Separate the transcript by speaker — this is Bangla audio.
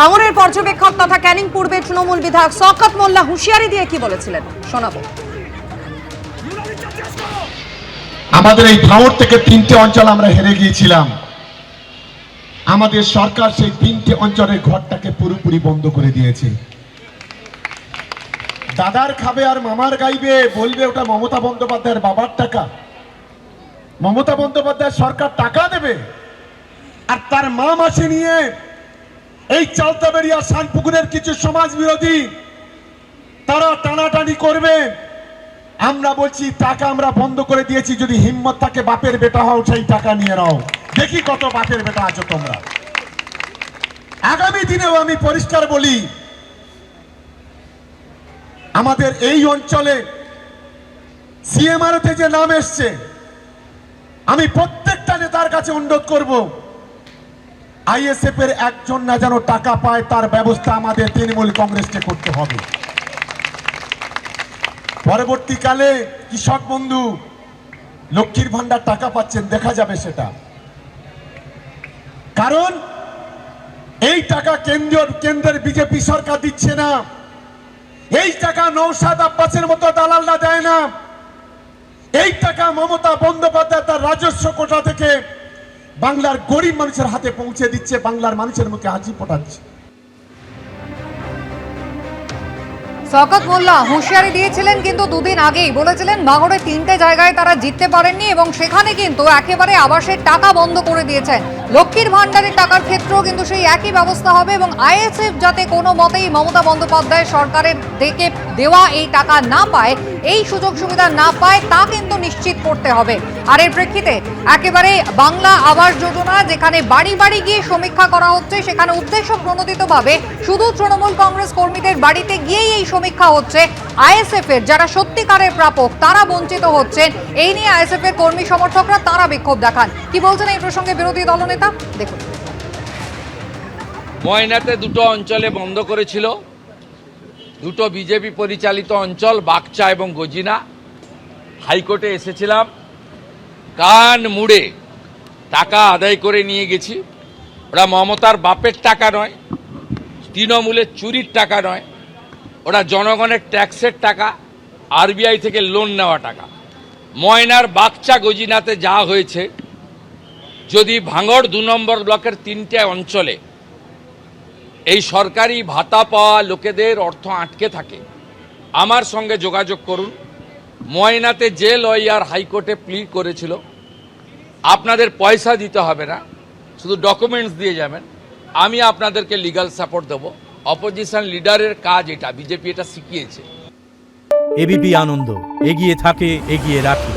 Speaker 1: ভাঙড়ের পর্যবেক্ষক তথা ক্যানিং পূর্বে তৃণমূল বিধায়ক শওকত মোল্লা হুঁশিয়ারি দিয়ে কি বলেছিলেন শোনাবো।
Speaker 2: আমাদের এই ভাঙড় থেকে 3টে অঞ্চল আমরা হেরে গিয়েছিলাম। আমাদের সরকার সেই 3টে অঞ্চলের ঘরটাকে পুরোপুরি বন্ধ করে দিয়েছে। দাদার খাবে আর মামার গাইবে, বলবে ওটা মমতা বন্দ্যোপাধ্যায়ের বাবার টাকা। মমতা বন্দ্যোপাধ্যায় সরকার টাকা দেবে আর তার মা মাসে নিয়ে এই চালতাবেড়িয়া শানপুকুরের কিছু সমাজ বিরোধী তারা টানাটানি করবে। আমরা বলছি টাকা আমরা বন্ধ করে দিয়েছি, যদি হিম্মত থাকে বাপের বেটা হও সেই টাকা নিয়ে নাও, দেখি কত বাপের বেটা আছো তোমরা। আগামী দিনেও আমি পরিষ্কার বলি, আমাদের এই অঞ্চলে সিএমআরতে যে নাম এসছে, আমি প্রত্যেকটা নেতার কাছে অনুরোধ করব, আইএসএফ এর একজন না যেন টাকা পায় তার ব্যবস্থা আমাদের তৃণমূল কংগ্রেসকে করতে হবে। পরবর্তীকালে কৃষক বন্ধু লক্ষ্মীর ভান্ডার টাকা পাচ্ছেন, দেখা যাবে সেটা। কারণ এই টাকা কেন্দ্রের বিজেপি সরকার দিচ্ছে না, এই টাকা নওশাদ আব্বাসের মতো দালালরা দেয় না, এই টাকা মমতা বন্দ্যোপাধ্যায় তার রাজস্ব কোটা থেকে বাংলার গরিব মানুষের হাতে পৌঁছে দিচ্ছে, বাংলার মানুষের মুখে হাসি ফোটাচ্ছে।
Speaker 3: শওকত মোল্লা হুঁশিয়ারি দিয়েছিলেন, কিন্তু দুদিন আগেই বলেছিলেন ভাঙড়ের 3টে জায়গায় তারা জিততে পারেননি এবং সেখানে কিন্তু একেবারে আবাসের টাকা বন্ধ করে দিয়েছেন। লক্ষ্মীর ভান্ডারের টাকার ক্ষেত্রেও কিন্তু সেই একই ব্যবস্থা হবে এবং আইএসএফ যাতে কোনো মতেই মমতা বন্দ্যোপাধ্যায় সরকারের থেকে দেওয়া এই টাকা না পায়, এই সুযোগ সুবিধা না পায়, তা কিন্তু নিশ্চিত করতে হবে। আর এর প্রেক্ষিতে একেবারে বাংলা আবাস যোজনা যেখানে বাড়ি বাড়ি গিয়ে সমীক্ষা করা হচ্ছে, সেখানে উদ্দেশ্য প্রণোদিতভাবে শুধু তৃণমূল কংগ্রেস কর্মীদের বাড়িতে গিয়েই এই সমীক্ষা হচ্ছে। আইএসএফ এর যারা সত্যিকারের প্রাপক তারা বঞ্চিত হচ্ছেন, এই নিয়ে আইএসএফ এর কর্মী সমর্থকরা তারা বিক্ষোভ দেখান। কি বলছেন এই প্রসঙ্গে বিরোধী দলনেতা, দেখুন।
Speaker 4: ময়নাতে 2টো অঞ্চলে বন্ধ করেছিল, 2টো বিজেপি পরিচালিত অঞ্চল বাগচা এবং গজিনা। হাইকোর্টে এসেছিলাম, কান মুড়ে টাকা আদায় করে নিয়ে গেছি। ওরা মমতার বাপের টাকা নয়, তৃণমূলের চুরির টাকা নয়, ওরা জনগণের ট্যাক্সের টাকা, আরবিআই থেকে লোন নেওয়া টাকা। ময়নার বাগচা গজিনাতে যা হয়েছে, যদি ভাঙড় 2 নম্বর ব্লকের 3টে অঞ্চলে এই সরকারি ভাতা পাওয়া লোকেদের অর্থ আটকে থাকে, আমার সঙ্গে যোগাযোগ করুন। ময়নাতে যে লয়ার হাইকোর্টে প্লি করেছিল, আপনাদের পয়সা দিতে হবে না, শুধু ডকুমেন্টস দিয়ে যাবেন, আমি আপনাদেরকে লিগ্যাল সাপোর্ট দেবো। অপোজিশন লিডারের কাজ এটা, বিজেপি এটা শিখিয়েছে।
Speaker 5: এবিপি আনন্দ, এগিয়ে থাকে, এগিয়ে রাখে।